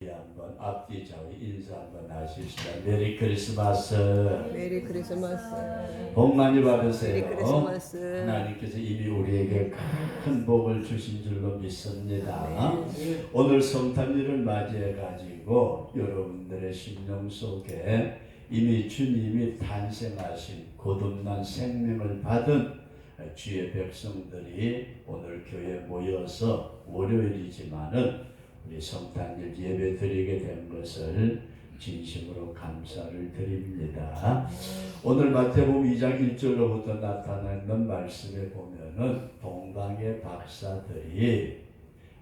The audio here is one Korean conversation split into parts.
한번 앞뒤 좌우 인사 한번 하십시다. 메리 크리스마스. 메리 크리스마스. 복 많이 받으세요. 메리 크리스마스. 하나님께서 이미 우리에게 큰 복을 주신 줄로 믿습니다. 네. 오늘 성탄절을 맞이해 가지고 여러분들의 심령 속에 이미 주님이 탄생하신 거듭난 생명을 받은 주의 백성들이 오늘 교회에 모여서 월요일이지만은 우리 성탄절 예배 드리게 된 것을 진심으로 감사를 드립니다. 오늘 마태복음 2장 1절로부터 나타나는 말씀에 보면은 동방의 박사들이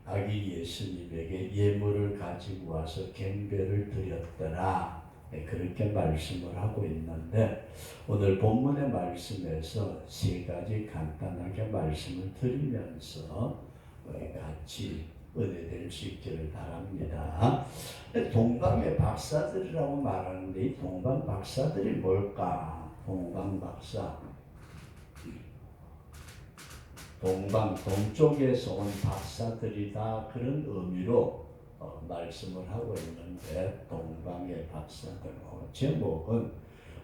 아기 예수님에게 예물을 가지고 와서 경배를 드렸더라. 그렇게 말씀을 하고 있는데 오늘 본문의 말씀에서 세 가지 간단하게 말씀을 드리면서 우리 같이 은혜될 수 있기를 바랍니다. 동방의 박사들이라고 말하는데 이 동방 박사들이 뭘까? 동방 박사, 동방 동쪽에서 온 박사들이다, 그런 의미로 말씀을 하고 있는데 동방의 박사들, 제목은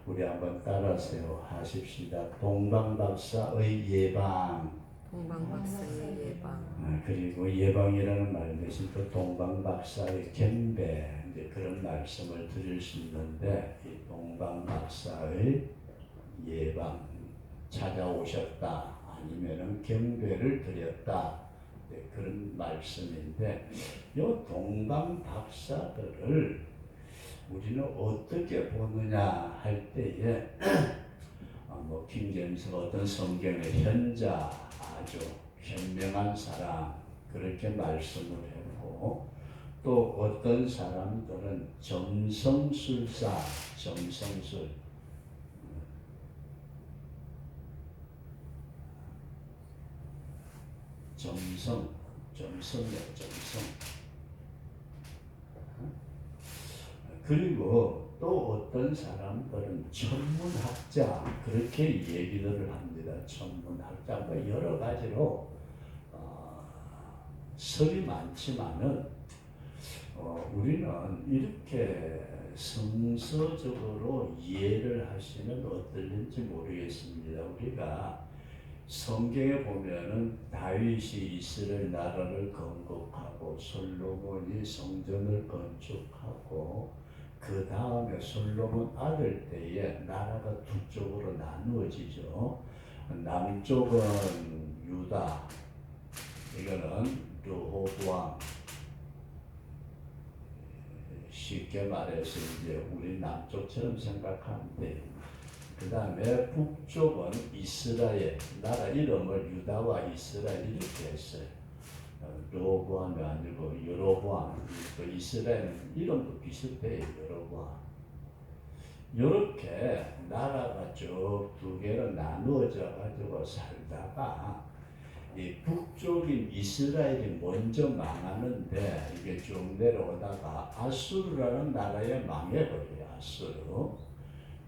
우리 한번 따라서 하십시다. 동방 박사의 예방. 동방 박사의 예방. 그리고 예방이라는 말 대신 또 동방 박사의 경배, 이제 그런 말씀을 드릴 수 있는데 이 동방 박사의 예방, 찾아오셨다 아니면은 경배를 드렸다, 그런 말씀인데 이 동방 박사들을 우리는 어떻게 보느냐 할 때에 킹제임스 어떤 성경의 현자, 아주 현명한 사람, 그렇게 말씀을 했고, 또 어떤 사람들은 점성술사, 점성술, 점성이요, 점성. 그리고 또 어떤 사람들은 천문학자, 그렇게 얘기들을 합니다. 천문학자, 뭐 여러 가지로 설이 많지만은 우리는 이렇게 성서적으로 이해를 하시면 어떨는지 모르겠습니다. 우리가 성경에 보면은 다윗이 이스라엘 나라를 건국하고 솔로몬이 성전을 건축하고 그 다음에 솔로몬 아들 때에 나라가 두 쪽으로 나누어지죠. 남쪽은 유다, 이거는 르호보암, 쉽게 말해서 이제 우리 남쪽처럼 생각하면 돼요. 그 다음에 북쪽은 이스라엘, 나라 이름을 유다와 이스라엘 이렇게 했어요. 르호보암이 아니고 여로보암, 또 이스라엘은 이름도 비슷해요. 여로보암. 이렇게 나라가 쭉 두 개로 나누어져 가지고 살다가 이 북쪽인 이스라엘이 먼저 망하는데 이게 쭉 내려오다가 아수르라는 나라에 망해버려요. 아수르.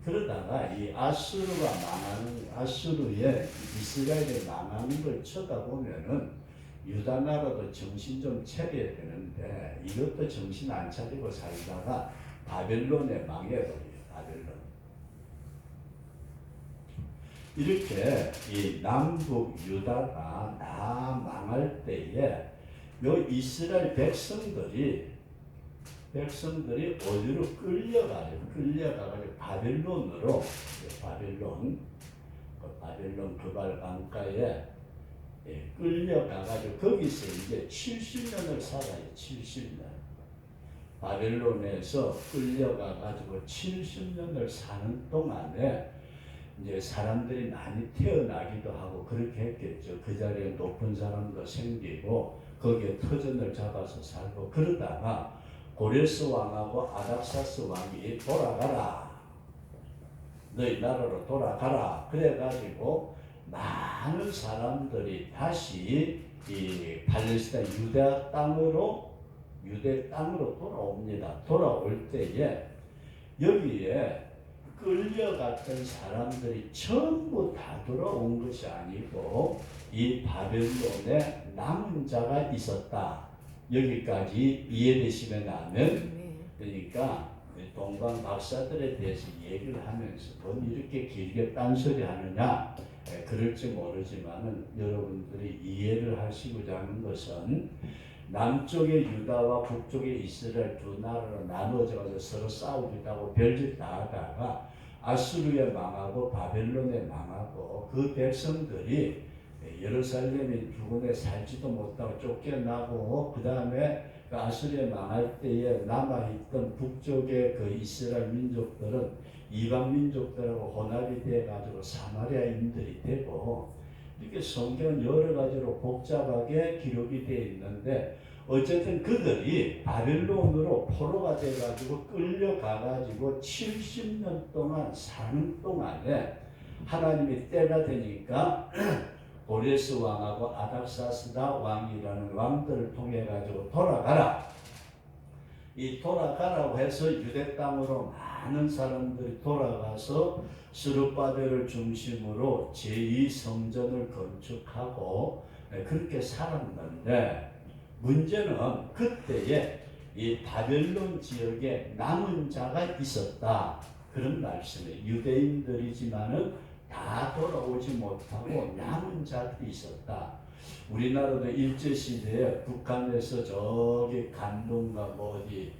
그러다가 이 아수르가 망하는, 아수르에 이스라엘이 망하는 걸 쳐다보면은 유다 나라도 정신 좀 차려야 되는데 이것도 정신 안 차리고 살다가 바벨론에 망해버려요. 바벨론. 이렇게 이 남북 유다가 다 망할 때에 요 이스라엘 백성들이 어디로 끌려가가지고 바벨론으로, 바벨론 그발 강가에 끌려가가지고 거기서 이제 70년을 살아요. 70년. 바벨론에서 끌려가가지고 70년을 사는 동안에 이제 사람들이 많이 태어나기도 하고 그렇게 했겠죠. 그 자리에 높은 사람도 생기고 거기에 터전을 잡아서 살고 그러다가 고레스 왕하고 아닥사스 왕이 돌아가라, 너희 나라로 돌아가라, 그래가지고 많은 사람들이 다시 이 팔레스타인 유대 땅으로 돌아옵니다. 돌아올 때에 여기에 끌려갔던 사람들이 전부 다 돌아온 것이 아니고 이 바벨론에 남은 자가 있었다. 여기까지 이해되시면 나면 네. 그러니까 동방 박사들에 대해서 얘기를 하면서 뭔 이렇게 길게 딴소리 하느냐 그럴지 모르지만은 여러분들이 이해를 하시고자 하는 것은 남쪽의 유다와 북쪽의 이스라엘 두 나라로 나누어져 가지고 서로 싸우기도 하고 별짓 다 하다가 아수르에 망하고 바벨론에 망하고 그 백성들이 예루살렘이 두 군데 살지도 못하고 쫓겨나고 그 다음에 그 아수르에 망할 때에 남아있던 북쪽의 그 이스라엘 민족들은 이방 민족들하고 혼합이 돼가지고 사마리아인들이 되고 이렇게 성경은 여러 가지로 복잡하게 기록이 되어 있는데 어쨌든 그들이 바벨론으로 포로가 돼가지고 끌려가가지고 70년 동안 사는 동안에 하나님이 때가 되니까 고레스 왕하고 아닥사스다 왕이라는 왕들을 통해 가지고 돌아가라. 이 돌아가라고 해서 유대 땅으로 많은 사람들이 돌아가서 스룹바벨을 중심으로 제2성전을 건축하고 그렇게 살았는데 문제는 그때에 이 바벨론 지역에 남은 자가 있었다. 그런 말씀이에요. 유대인들이지만은 다 돌아오지 못하고 남은 자들이 있었다. 우리나라도 일제시대에 북한에서 저기 간동과 뭐 어디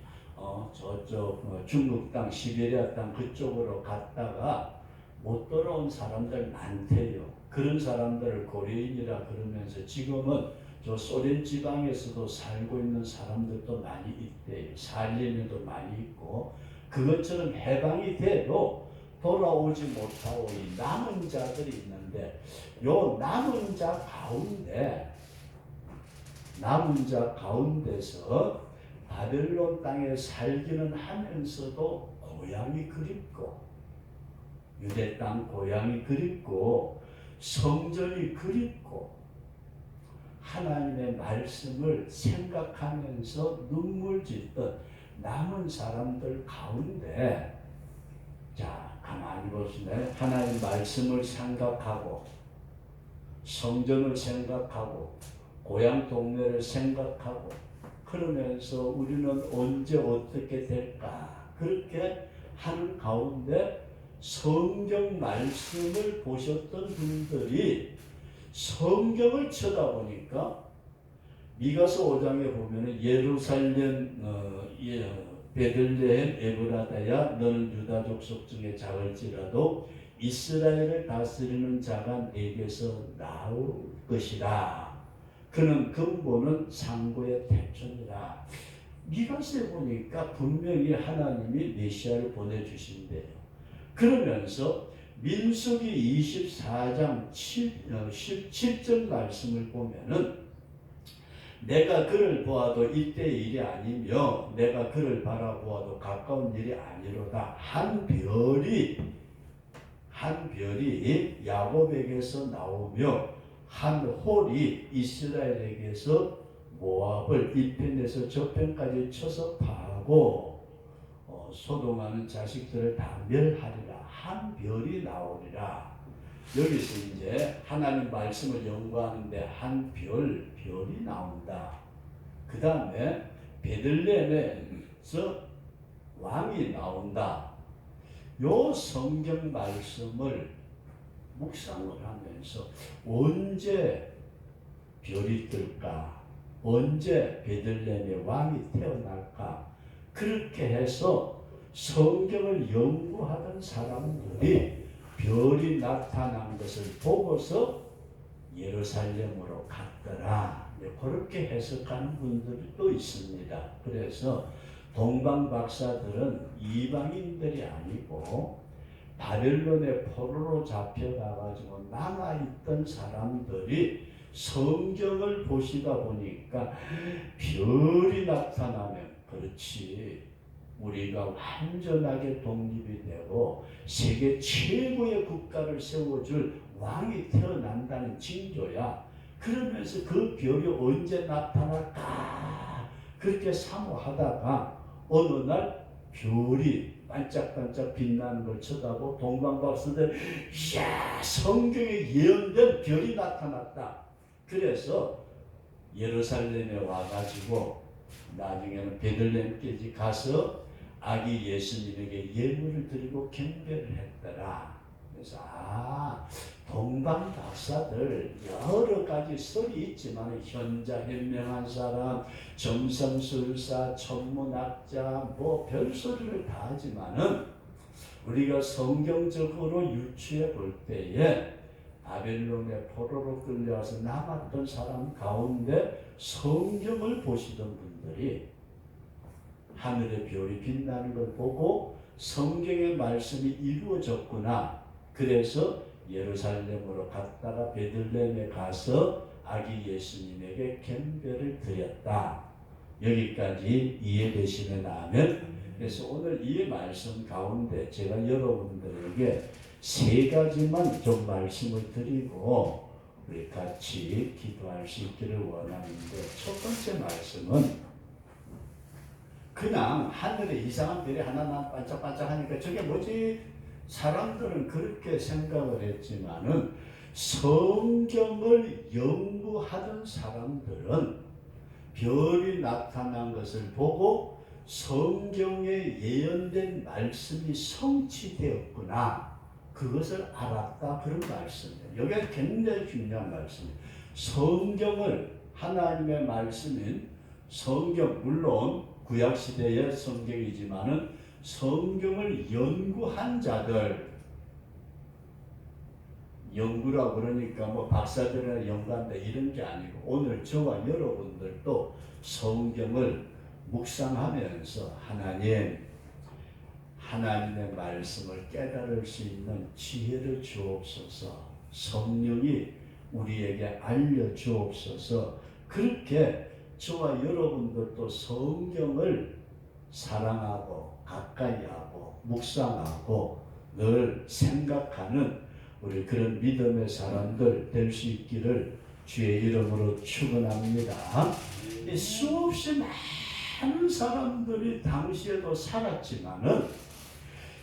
저쪽 중국 땅 시베리아 땅 그쪽으로 갔다가 못 돌아온 사람들 많대요. 그런 사람들을 고려인이라 그러면서 지금은 저 소련 지방에서도 살고 있는 사람들도 많이 있대요. 살림에도 많이 있고 그것처럼 해방이 돼도 돌아오지 못하고 이 남은 자들이 있는데 요 남은 자 가운데서 바벨론 땅에 살기는 하면서도 고향이 그립고 유대 땅 고향이 그립고 성전이 그립고 하나님의 말씀을 생각하면서 눈물 짓던 남은 사람들 가운데 자 가만히 보시면 하나님 말씀을 생각하고 성전을 생각하고 고향 동네를 생각하고 그러면서 우리는 언제 어떻게 될까 그렇게 하는 가운데 성경 말씀을 보셨던 분들이 성경을 쳐다보니까 미가서 5장에 보면 예루살렘 베들레헴 에브라다야 너는 유다 족속 중에 작을지라도 이스라엘을 다스리는 자가 내게서 나올 것이라. 그는 근본은 상고의 태초니라. 미가서에 보니까 분명히 하나님이 메시아를 보내주신대요. 그러면서 민수기 24장 17절 말씀을 보면은 내가 그를 보아도 이때의 일이 아니며 내가 그를 바라보아도 가까운 일이 아니로다. 한 별이 야곱에게서 나오며 한 홀이 이스라엘에게서 모압을 이편에서 저편까지 쳐서 파고 소동하는 자식들을 다 멸하리라. 한 별이 나오리라. 여기서 이제 하나님 말씀을 연구하는데 한 별이 나온다. 그 다음에 베들레헴에서 왕이 나온다. 요 성경 말씀을 묵상을 하면서 언제 별이 뜰까? 언제 베들레헴의 왕이 태어날까? 그렇게 해서 성경을 연구하던 사람들이 별이 나타난 것을 보고서 예루살렘으로 갔더라. 그렇게 해석하는 분들이 또 있습니다. 그래서 동방 박사들은 이방인들이 아니고 바벨론의 포로로 잡혀가가지고 남아있던 사람들이 성경을 보시다 보니까 별이 나타나면 그렇지 우리가 완전하게 독립이 되고 세계 최고의 국가를 세워줄 왕이 태어난다는 징조야. 그러면서 그 별이 언제 나타날까 그렇게 사모하다가 어느 날 별이 반짝반짝 빛나는 걸 쳐다보고 동방박사들 이야 성경에 예언된 별이 나타났다. 그래서 예루살렘에 와가지고 나중에는 베들레헴까지 가서 아기 예수님에게 예물을 드리고 경배를 했더라. 그래서 동방 박사들 여러 가지 설이 있지만 현자 현명한 사람, 점성술사, 천문학자 뭐 별소리를 다 하지만은 우리가 성경적으로 유추해 볼 때에 바벨론의 포로로 끌려와서 남았던 사람 가운데 성경을 보시던 분들이 하늘의 별이 빛나는 걸 보고 성경의 말씀이 이루어졌구나. 그래서 예루살렘으로 갔다가 베들레헴에 가서 아기 예수님에게 경배를 드렸다. 여기까지 이해되시면 아멘. 그래서 오늘 이 말씀 가운데 제가 여러분들에게 세 가지만 좀 말씀을 드리고 우리 같이 기도할 수 있기를 원하는데, 첫 번째 말씀은 그냥 하늘에 이상한 별이 하나만 반짝반짝 하니까 저게 뭐지? 사람들은 그렇게 생각을 했지만은 성경을 연구하던 사람들은 별이 나타난 것을 보고 성경에 예언된 말씀이 성취되었구나, 그것을 알았다, 그런 말씀이에요. 이게 굉장히 중요한 말씀이에요. 성경을, 하나님의 말씀인 성경, 물론 구약시대의 성경이지만은 성경을 연구한 자들, 연구라고 그러니까 뭐 박사들이나 연구한다 이런 게 아니고, 오늘 저와 여러분들도 성경을 묵상하면서 하나님의 말씀을 깨달을 수 있는 지혜를 주옵소서, 성령이 우리에게 알려주옵소서. 그렇게 저와 여러분들도 성경을 사랑하고 가까이하고 묵상하고 늘 생각하는 우리 그런 믿음의 사람들 될 수 있기를 주의 이름으로 축원합니다. 수없이 많은 사람들이 당시에도 살았지만은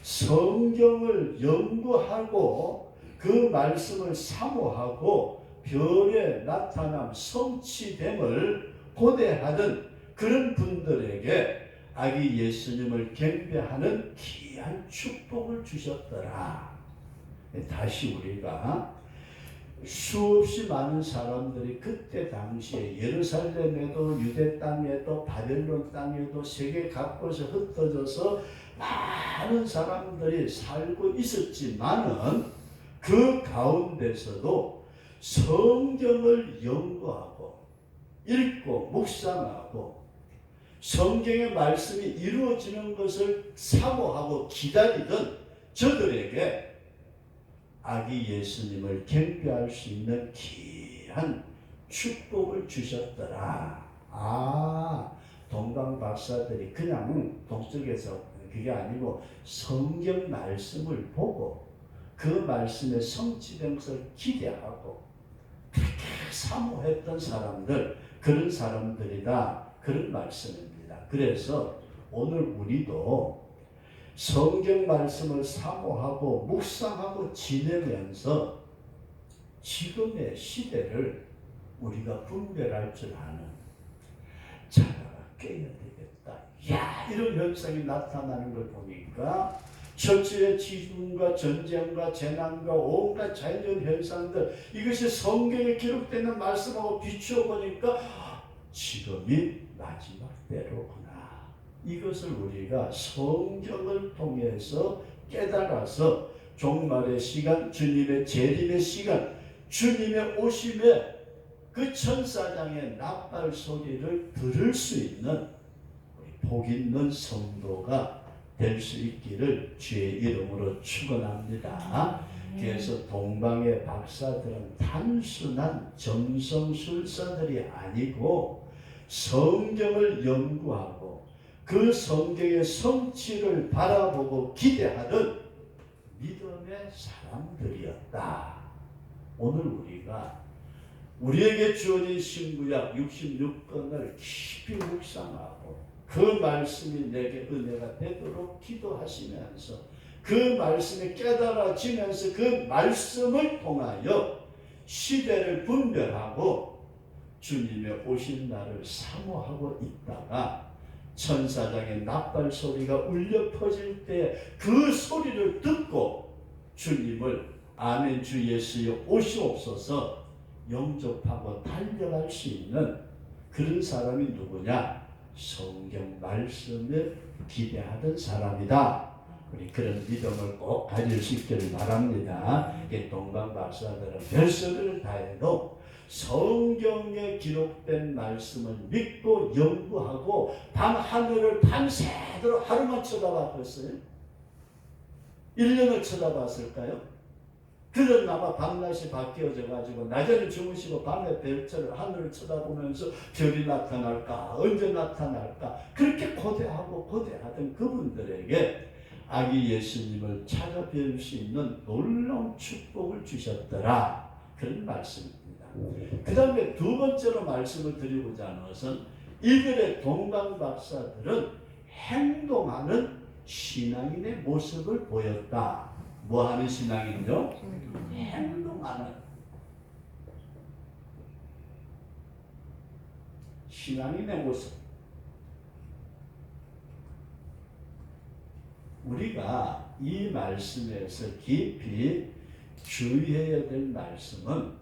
성경을 연구하고 그 말씀을 사모하고 별의 나타남, 성취됨을 고대하던 그런 분들에게 아기 예수님을 경배하는 귀한 축복을 주셨더라. 다시 우리가 수없이 많은 사람들이 그때 당시에 예루살렘에도 유대 땅에도 바벨론 땅에도 세계 각곳에 흩어져서 많은 사람들이 살고 있었지만은 그 가운데서도 성경을 연구하고 읽고 묵상하고 성경의 말씀이 이루어지는 것을 사모하고 기다리던 저들에게 아기 예수님을 경배할 수 있는 귀한 축복을 주셨더라. 동방 박사들이 그냥 동쪽에서 그게 아니고 성경 말씀을 보고 그 말씀의 성취된 것을 기대하고 그렇게 사모했던 사람들, 그런 사람들이다, 그런 말씀입니다. 그래서 오늘 우리도 성경 말씀을 사모하고 묵상하고 지내면서 지금의 시대를 우리가 분별할 줄 아는 자가 깨야 되겠다. 이런 현상이 나타나는 걸 보니까 철저의 지중과 전쟁과 재난과 온갖 자연적 현상들, 이것이 성경에 기록되는 말씀하고 비추어 보니까 지금이 마지막 때로구나. 이것을 우리가 성경을 통해서 깨달아서 종말의 시간, 주님의 재림의 시간, 주님의 오심에 그 천사장의 나팔 소리를 들을 수 있는 복 있는 성도가 될 수 있기를 주의 이름으로 축원합니다. 그래서 동방의 박사들은 단순한 점성술사들이 아니고 성경을 연구하고 그 성경의 성취를 바라보고 기대하던 믿음의 사람들이었다. 오늘 우리에게 주어진 신구약 66권을 깊이 묵상하고 그 말씀이 내게 은혜가 되도록 기도하시면서 그 말씀이 깨달아지면서 그 말씀을 통하여 시대를 분별하고 주님의 오신 날을 사모하고 있다가 천사장의 나팔 소리가 울려 퍼질 때 그 소리를 듣고 주님을 아멘 주 예수여 오시옵소서 영접하고 달려갈 수 있는 그런 사람이 누구냐? 성경 말씀을 기대하던 사람이다. 우리 그런 믿음을 꼭 가질 수 있기를 바랍니다. 동방 박사들은 별소리를 다해도 성경에 기록된 말씀을 믿고 연구하고 밤 하늘을 밤새도록 하루만 쳐다봤겠어요? 1년을 쳐다봤을까요? 그들은 아마 밤낮이 바뀌어져 가지고 낮에는 주무시고 밤에 별처럼 하늘을 쳐다보면서 별이 나타날까 언제 나타날까 그렇게 고대하고 고대하던 그분들에게 아기 예수님을 찾아뵐 수 있는 놀라운 축복을 주셨더라. 그런 말씀입니다. 그 다음에 두 번째로 말씀을 드리고자 하는 것은 이들의 동방 박사들은 행동하는 신앙인의 모습을 보였다. 뭐 하는 신앙인요? 행동하는 신앙인의 모습. 우리가 이 말씀에서 깊이 주의해야 될 말씀은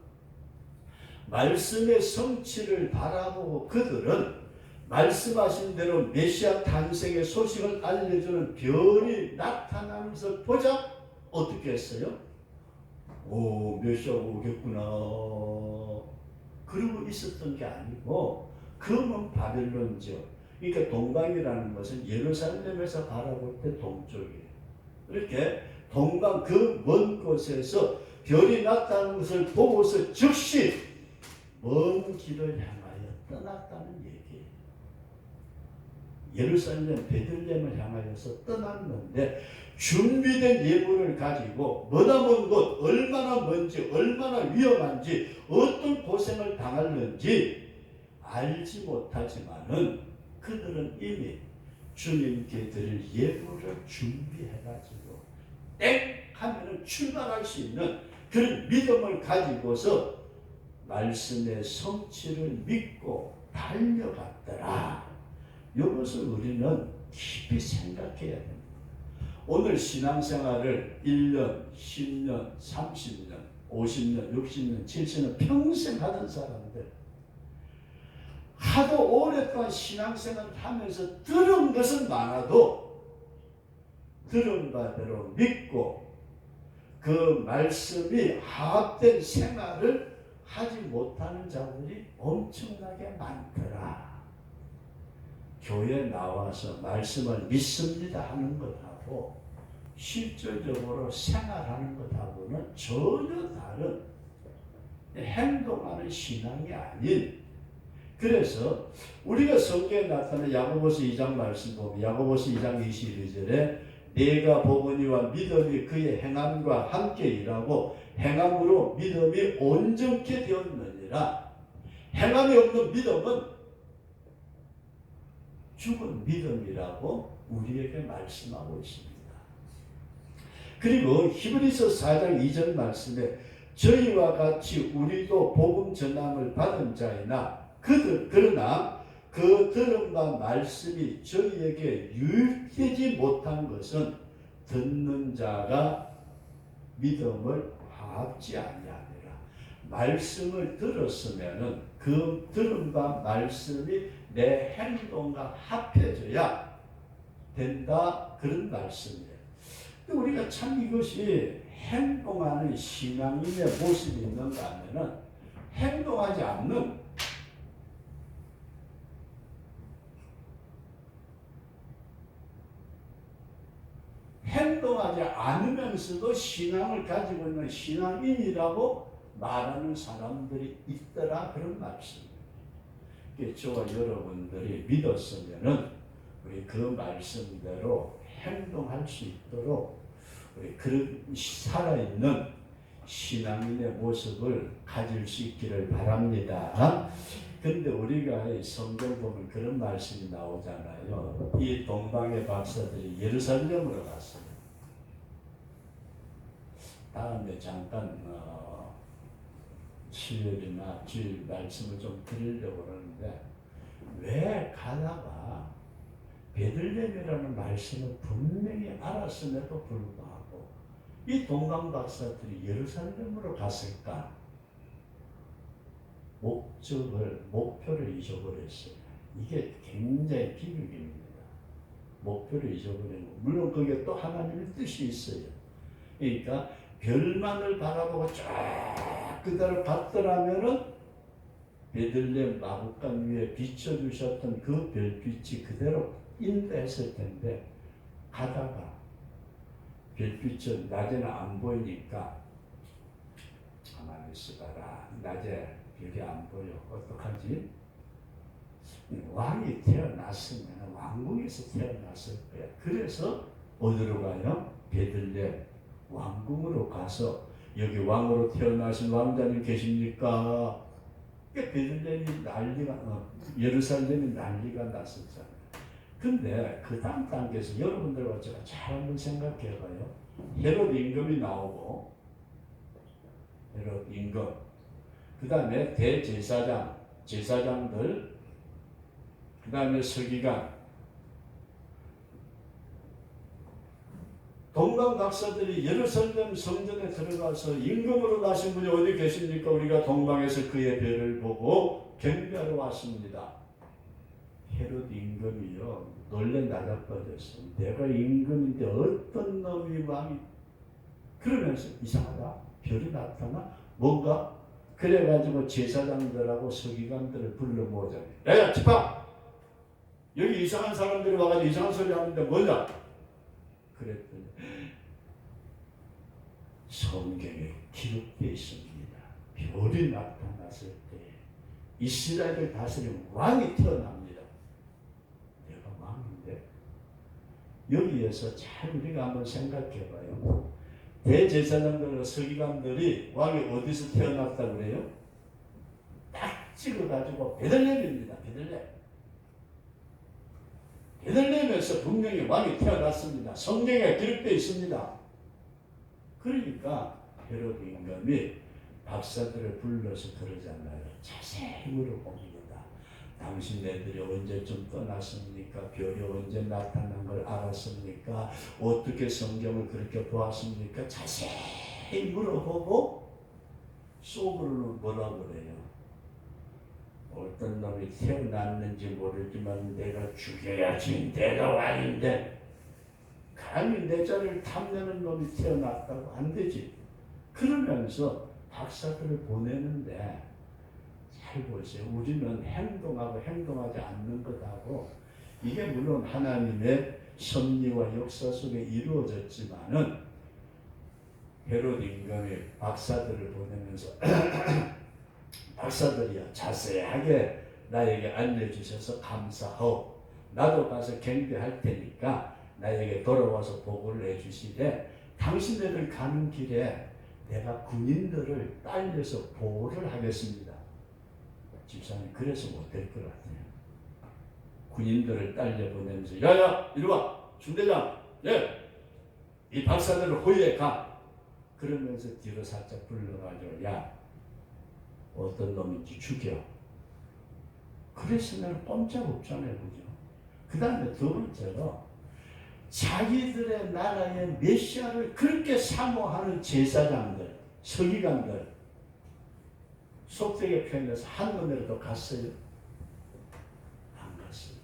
말씀의 성취를 바라보고 그들은 말씀하신 대로 메시아 탄생의 소식을 알려주는 별이 나타나면서 보자 어떻게 했어요? 오, 메시아가 오겠구나 그러고 있었던 게 아니고 금은 바벨론지역, 그러니까 동방이라는 것은 예루살렘에서 바라볼 때 동쪽이에요. 이렇게 동방 그 먼 곳에서 별이 나타나는 것을 보고서 즉시 먼 길을 향하여 떠났다는 얘기예요. 예루살렘 베들레헴을 향하여서 떠났는데 준비된 예물을 가지고 뭐다 먼 곳, 얼마나 먼지, 얼마나 위험한지, 어떤 고생을 당할는지 알지 못하지만은 그들은 이미 주님께 드릴 예물을 준비해가지고 땡 하면은 출발할 수 있는 그런 믿음을 가지고서 말씀의 성취를 믿고 달려갔더라. 이것을 우리는 깊이 생각해야 됩니다. 오늘 신앙생활을 1년, 10년, 30년, 50년, 60년, 70년 평생 하던 사람들 하도 오랫동안 신앙생활을 하면서 들은 것은 많아도 들은 바대로 믿고 그 말씀이 합된 생활을 하지 못하는 자들이 엄청나게 많더라. 교회 나와서 말씀을 믿습니다 하는 것하고 실질적으로 생활하는 것하고는 전혀 다른 행동하는 신앙이 아닌, 그래서 우리가 성경에 나타난 야고보서 2장 말씀 보면 야고보서 2장 22절에 내가 보거니와 믿음이 그의 행함과 함께 일하고 행함으로 믿음이 온전케 되었느니라. 행함이 없는 믿음은 죽은 믿음이라고 우리에게 말씀하고 있습니다. 그리고 히브리서 4장 2절 말씀에 저희와 같이 우리도 복음 전함을 받은 자이나 그러나 그 들음과 말씀이 저희에게 유익되지 못한 것은 듣는 자가 믿음을 합지 아니하니라. 말씀을 들었으면은 그 들음과 말씀이 내 행동과 합해져야 된다, 그런 말씀이에요. 우리가 참 이것이 행동하는 신앙인의 모습이 있는가 하면은 행동하지 않는, 행동하지 않으면서도 신앙을 가지고 있는 신앙인이라고 말하는 사람들이 있더라, 그런 말씀입니다. 저와 여러분들이 믿었으면은 우리 그 말씀대로 행동할 수 있도록 우리 그런 살아있는 신앙인의 모습을 가질 수 있기를 바랍니다. 근데 우리가 성경 보면 그런 말씀이 나오잖아요. 이 동방의 박사들이 예루살렘으로 갔어요. 다음에 잠깐 수요일이나 주일 말씀을 좀 드리려고 그러는데 왜 가다가 베들레헴이라는 말씀을 분명히 알았음에도 불구하고 이 동방 박사들이 예루살렘으로 갔을까? 목표를 잊어버렸어요. 이게 굉장히 비극입니다. 목표를 잊어버린 거. 물론 그게 또 하나님의 뜻이 있어요. 그러니까 별만을 바라보고 쫙 그대로 갔더라면은 베들레헴 마구간 위에 비춰주셨던 그 별빛이 그대로 인도했을 텐데 가다가 별빛은 낮에는 안 보이니까 가만히 있어봐라. 낮에 별이 안 보여. 어떡하지? 왕이 태어났으면 왕궁에서 태어났을 거야. 그래서 어디로 가요? 베들레헴 왕궁으로 가서 여기 왕으로 태어나신 왕자님 계십니까? 베들레헴이 예루살렘이 난리가 났었잖아요. 근데 그 다음 단계에서 여러분들과 제가 잘 한번 생각해봐요. 헤롯 임금이 나오고 헤롯 임금 그 다음에 제사장들 그 다음에 서기관 동방 박사들이 예루살렘 성전에 들어가서 임금으로 나신 분이 어디 계십니까? 우리가 동방에서 그의 별을 보고 경배하러 왔습니다. 헤롯 임금이요 놀래 나가버렸어. 내가 임금인데 어떤 놈이 왕이 그러면서 이상하다. 별이 나타나 뭔가 그래가지고 제사장들하고 서기관들을 불러 모으자. 야 집합! 여기 이상한 사람들이 와가지고 이상한 소리 하는데 뭐냐? 그랬더니 성경에 기록되어 있습니다. 별이 나타났을 때 이스라엘을 다스리는 왕이 태어납니다. 내가 왕인데 여기에서 잘 우리가 한번 생각해봐요. 대제사장들과 서기관들이 왕이 어디서 태어났다고 그래요? 딱 찍어가지고 베들레헴입니다. 베들레헴에서 분명히 왕이 태어났습니다. 성경에 기록되어 있습니다. 그러니까 헤롯 임금이 박사들을 불러서 그러잖아요. 자세히 물어봅니다. 당신네들이 언제쯤 떠났습니까? 별이 언제 나타난 걸 알았습니까? 어떻게 성경을 그렇게 보았습니까? 자세히 물어보고 속으로는 뭐라고 그래요? 어떤 놈이 태어났는지 모르지만 내가 죽여야지. 내가 왕인데 감히 내 자리를 탐내는 놈이 태어났다고 안 되지. 그러면서 박사들을 보내는데 잘 보세요. 우리는 행동하고 행동하지 않는 것하고 이게 물론 하나님의 섭리와 역사 속에 이루어졌지만은 헤롯 임금이 박사들을 보내면서 박사들이야 자세하게 나에게 알려주셔서 감사하오. 나도 가서 경배할 테니까 나에게 돌아와서 보고를 해주시되 당신네들 가는 길에 내가 군인들을 딸려서 보호를 하겠습니다. 집사님 그래서 못될 것 같아요. 군인들을 딸려 보내면서 야야 이리 와 중대장 이 박사들을 호위해 가. 그러면서 뒤로 살짝 불러가지고 야 어떤 놈인지 죽여. 그랬으면 꼼짝없잖아요. 그죠? 그 다음에 두 번째로 자기들의 나라의 메시아를 그렇게 사모하는 제사장들, 서기관들 속되게 표현해서 한눈에도 갔어요? 안 갔어요.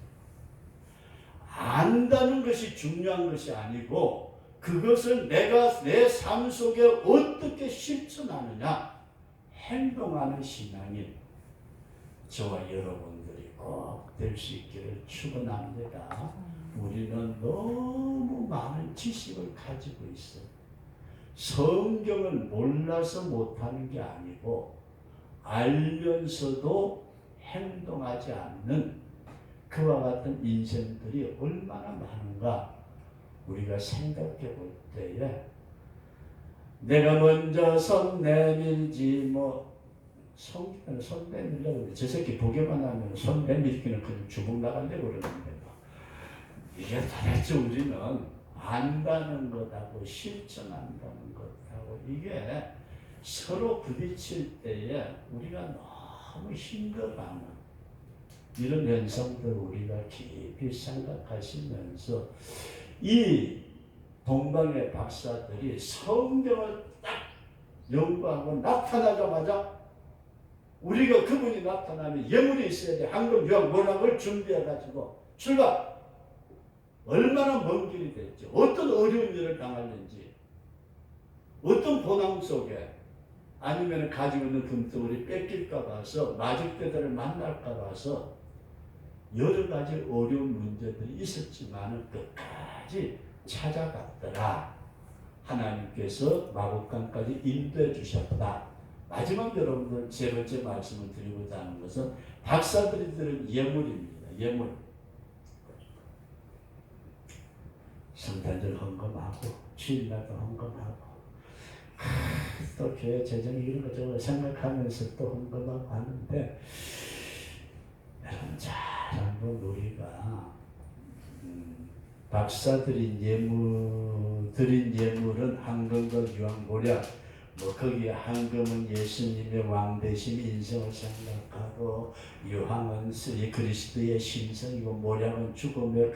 안다는 것이 중요한 것이 아니고 그것을 내가 내 삶 속에 어떻게 실천하느냐 행동하는 신앙인 저와 여러분들이 꼭 될 수 있기를 축원합니다. 우리는 너무 많은 지식을 가지고 있어요. 성경을 몰라서 못하는 게 아니고 알면서도 행동하지 않는 그와 같은 인생들이 얼마나 많은가 우리가 생각해 볼 때에 내가 먼저 손 내밀지 성경은 손 내밀려고 그래. 저 새끼 보기만 하면 손 내밀기는 그냥 주먹 나가려고 그러는데 이게 도대체 우리는 안다는 것하고 실천한다는 것하고 이게 서로 부딪힐 때에 우리가 너무 힘들어하는 이런 현상들 우리가 깊이 생각하시면서 이 동방의 박사들이 성경을 딱 연구하고 나타나자마자 우리가 그분이 나타나면 예물이 있어야 돼. 황금, 유황, 모락을 준비해가지고 출발! 얼마나 먼 길이 됐지. 어떤 어려운 일을 당하는지, 어떤 고난 속에 아니면 가지고 있는 금덩어리 뺏길까 봐서 마직대들을 만날까 봐서 여러 가지 어려운 문제들이 있었지만 끝까지 찾아갔더라. 하나님께서 마곡간까지 인도해 주셨다. 마지막 여러분들 세 번째 말씀을 드리고자 하는 것은 박사들이 들은 예물입니다. 예물. 성탄절 헌금하고 주일날도 헌금하고 또 교회 재정 이런 거 저거 생각하면서 또 헌금하고 하는데 여러분 잘 한번 우리가 박사들인 예물 드린 예물은 황금과 유황 모략 뭐 거기에 황금은 예수님의 왕대신 인성을 생각하고 유황은 그리스도의 신성이고 모략은 죽음에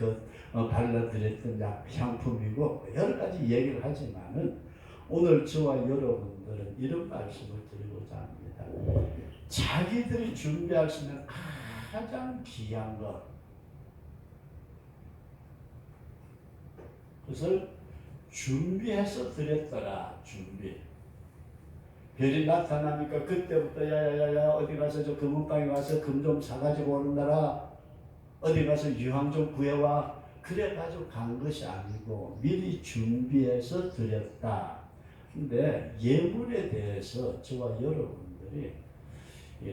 발라드렸던 향품이고 향여러 가지 얘기를 하지만은 오늘 저와 여러분들은 이런 말씀을 드리고자 합니다. 자기들이 준비할 수 있는 가장 귀한 것 그것을 준비해서 드렸더라. 준비. 별이 나타나니까 그때부터 야야야야 어디 가서 저 금은방에 가서 금 좀 사가지고 오는다라. 어디 가서 유황 좀 구해와. 그래가지고 간 것이 아니고 미리 준비해서 드렸다. 근데 예물에 대해서 저와 여러분들이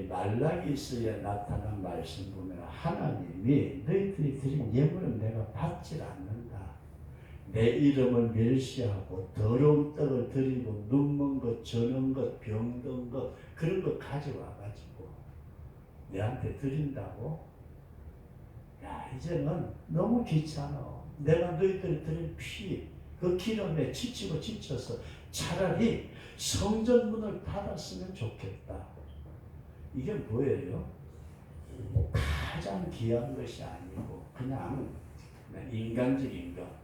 말라기서에 나타난 말씀 보면 하나님이 너희들이 드린 예물은 내가 받질 않는다. 내 이름을 멸시하고 더러운 떡을 드리고 눈먼 것, 저는 것, 병든 것 그런 거 가져와가지고 내한테 드린다고? 야 이제는 너무 귀찮아. 내가 너희들이 드린 피, 그 기름에 지쳐서 차라리 성전문을 닫았으면 좋겠다. 이게 뭐예요? 가장 귀한 것이 아니고 그냥 인간적인 것.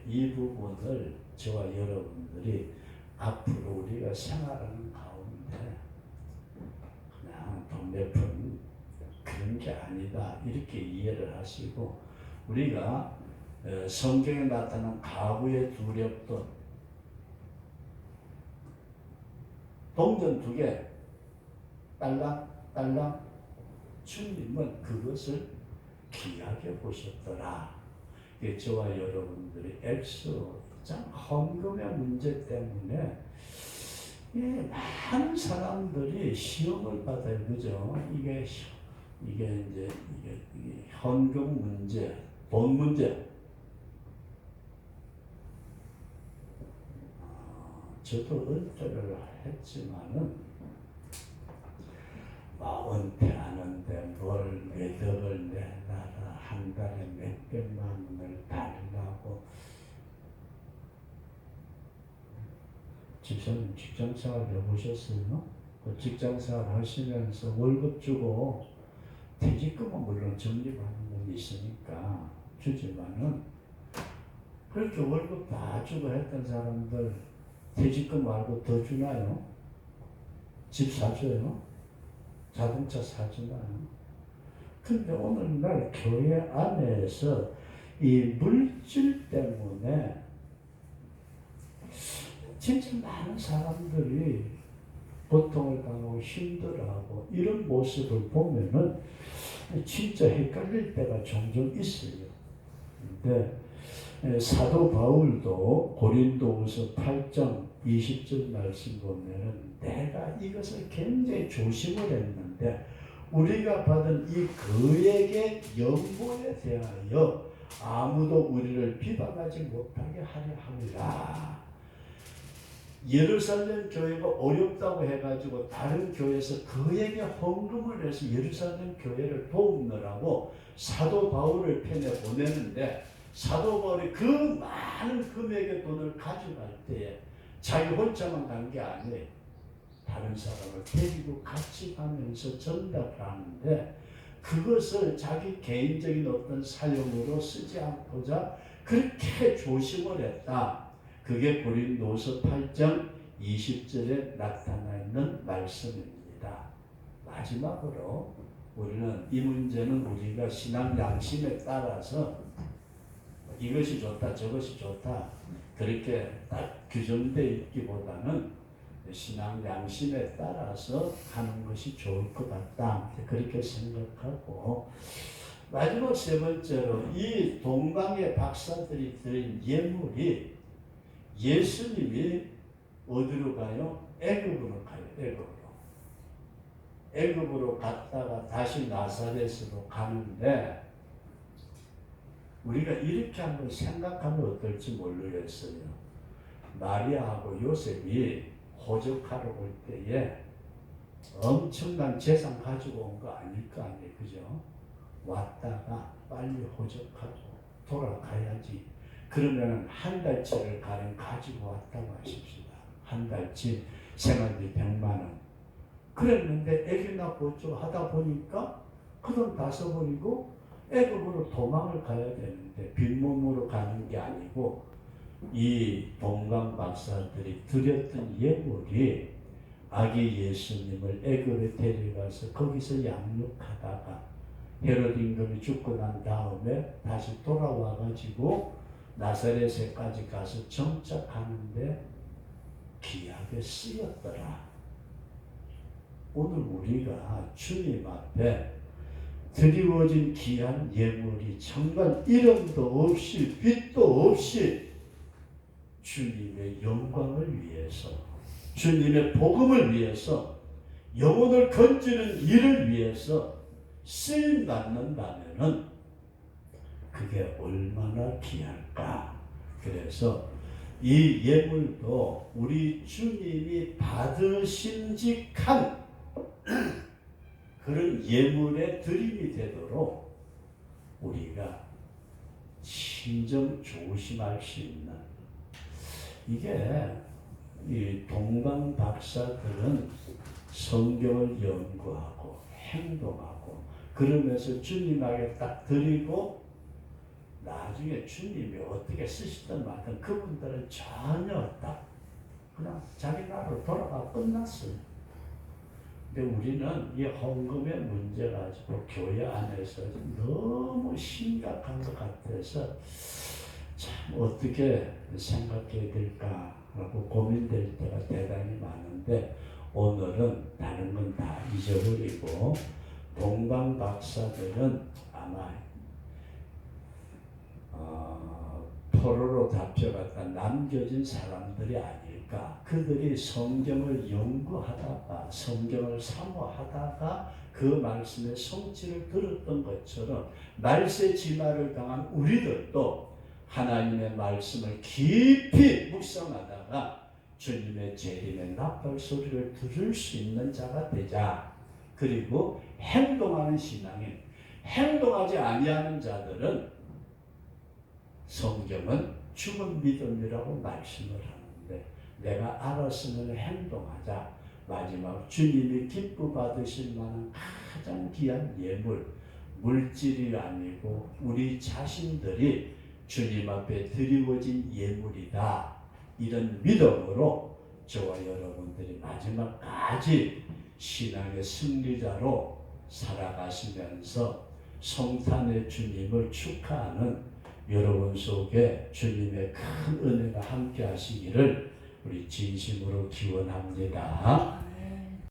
이 부분을 저와 여러분들이 앞으로 우리가 생활하는 가운데 그냥 돈 몇 푼 그런 게 아니다 이렇게 이해를 하시고 우리가 성경에 나타난 가부의 두렵돈 동전 2개 딸랑 주님은 그것을 귀하게 보셨더라. 저와 여러분들이 참 헌금의 문제 때문에 많은 사람들이 시험을 받아요. 그죠? 이게 헌금 문제, 돈 문제. 저도 은퇴를 했지만은 은퇴하는데 뭘 매덕을 내놔라 한 달에 몇백만 원을 달라고. 집사님 직장생활 해보셨어요? 그 직장생활 하시면서 월급 주고 퇴직금은 물론 적립하는 건 있으니까 주지만은 그렇게 월급 다 주고 했던 사람들 퇴직금 말고 더 주나요? 집 사줘요? 자동차 사주나요? 근데 오늘날 교회 안에서 이 물질 때문에 진짜 많은 사람들이 고통을 당하고 힘들어하고 이런 모습을 보면은 진짜 헷갈릴 때가 종종 있어요. 근데 사도 바울도 고린도후서 8장 20절 말씀 보면은 내가 이것을 굉장히 조심을 했는데 우리가 받은 이 그에게 연고에 대하여 아무도 우리를 비방하지 못하게 하려 함이라. 예루살렘 교회가 어렵다고 해가지고 다른 교회에서 그에게 헌금을 해서 예루살렘 교회를 돕느라고 사도 바울을 편에 보내는데 사도 바울이 그 많은 금액의 돈을 가져갈 때에 자기 혼자만 간 게 아니에요. 다른 사람을 데리고 같이 가면서 전달하는데 그것을 자기 개인적인 어떤 사용으로 쓰지 않고자 그렇게 조심을 했다. 그게 고린도서 8장 20절에 나타나 있는 말씀입니다. 마지막으로 우리는 이 문제는 우리가 신앙 양심에 따라서 이것이 좋다 저것이 좋다 그렇게 딱 규정되어 있기보다는 신앙 양심에 따라서 하는 것이 좋을 것 같다 그렇게 생각하고, 마지막 세 번째로 이 동방의 박사들이 드린 예물이 예수님이 어디로 가요? 애굽으로 가요. 애굽으로 갔다가 다시 나사렛으로 가는데 우리가 이렇게 한번 생각하면 어떨지 모르겠어요. 마리아하고 요셉이 호적하러 올 때에 엄청난 재산 가지고 온 거 아닐 거 아니에요. 그죠? 왔다가 빨리 호적하고 돌아가야지. 그러면 한 달치를 가량 가지고 왔다고 하십시다. 한 달치 생활비 100만 원. 그랬는데 애기 낳고 하다 보니까 그 돈 다 써버리고 애굽으로 도망을 가야 되는데 빈몸으로 가는 게 아니고 이 동방 박사들이 드렸던 예물이 아기 예수님을 애굽에 데려가서 거기서 양육하다가 헤롯 임금이 죽고 난 다음에 다시 돌아와 가지고 나사렛에까지 가서 정착하는데 귀하게 쓰였더라. 오늘 우리가 주님 앞에 드리워진 귀한 예물이 정말 이름도 없이 빛도 없이 주님의 영광을 위해서, 주님의 복음을 위해서, 영혼을 건지는 일을 위해서 쓰임 받는다면은 그게 얼마나 귀할까. 그래서 이 예물도 우리 주님이 받으심직한 그런 예물의 드림이 되도록 우리가 신정 조심할 수 있는, 이게 이 동방 박사들은 성경을 연구하고 행동하고 그러면서 주님에게 딱 드리고 나중에 주님이 어떻게 쓰시든 말든 그분들은 전혀 딱 그냥 자기 나라로 돌아가 끝났어요. 근데 우리는 이 헌금의 문제 가지고 교회 안에서 너무 심각한 것 같아서 참 어떻게 생각해야 될까라고 고민될 때가 대단히 많은데, 오늘은 다른 건 다 잊어버리고 동방 박사들은 아마 포로로 잡혀갔다 남겨진 사람들이 아닐까. 그들이 성경을 연구하다가 성경을 사모하다가 그 말씀의 성취를 들었던 것처럼 말세 진화를 당한 우리들도 하나님의 말씀을 깊이 묵상하다가 주님의 재림의 나팔 소리를 들을 수 있는 자가 되자. 그리고 행동하는 신앙인, 행동하지 아니하는 자들은 성경은 죽은 믿음이라고 말씀을 하는데 내가 알았으면 행동하자. 마지막 주님이 기뻐 받으실 만한 가장 귀한 예물, 물질이 아니고 우리 자신들이 주님 앞에 드리워진 예물이다. 이런 믿음으로 저와 여러분들이 마지막까지 신앙의 승리자로 살아가시면서 성탄의 주님을 축하하는 여러분 속에 주님의 큰 은혜가 함께 하시기를 우리 진심으로 기원합니다.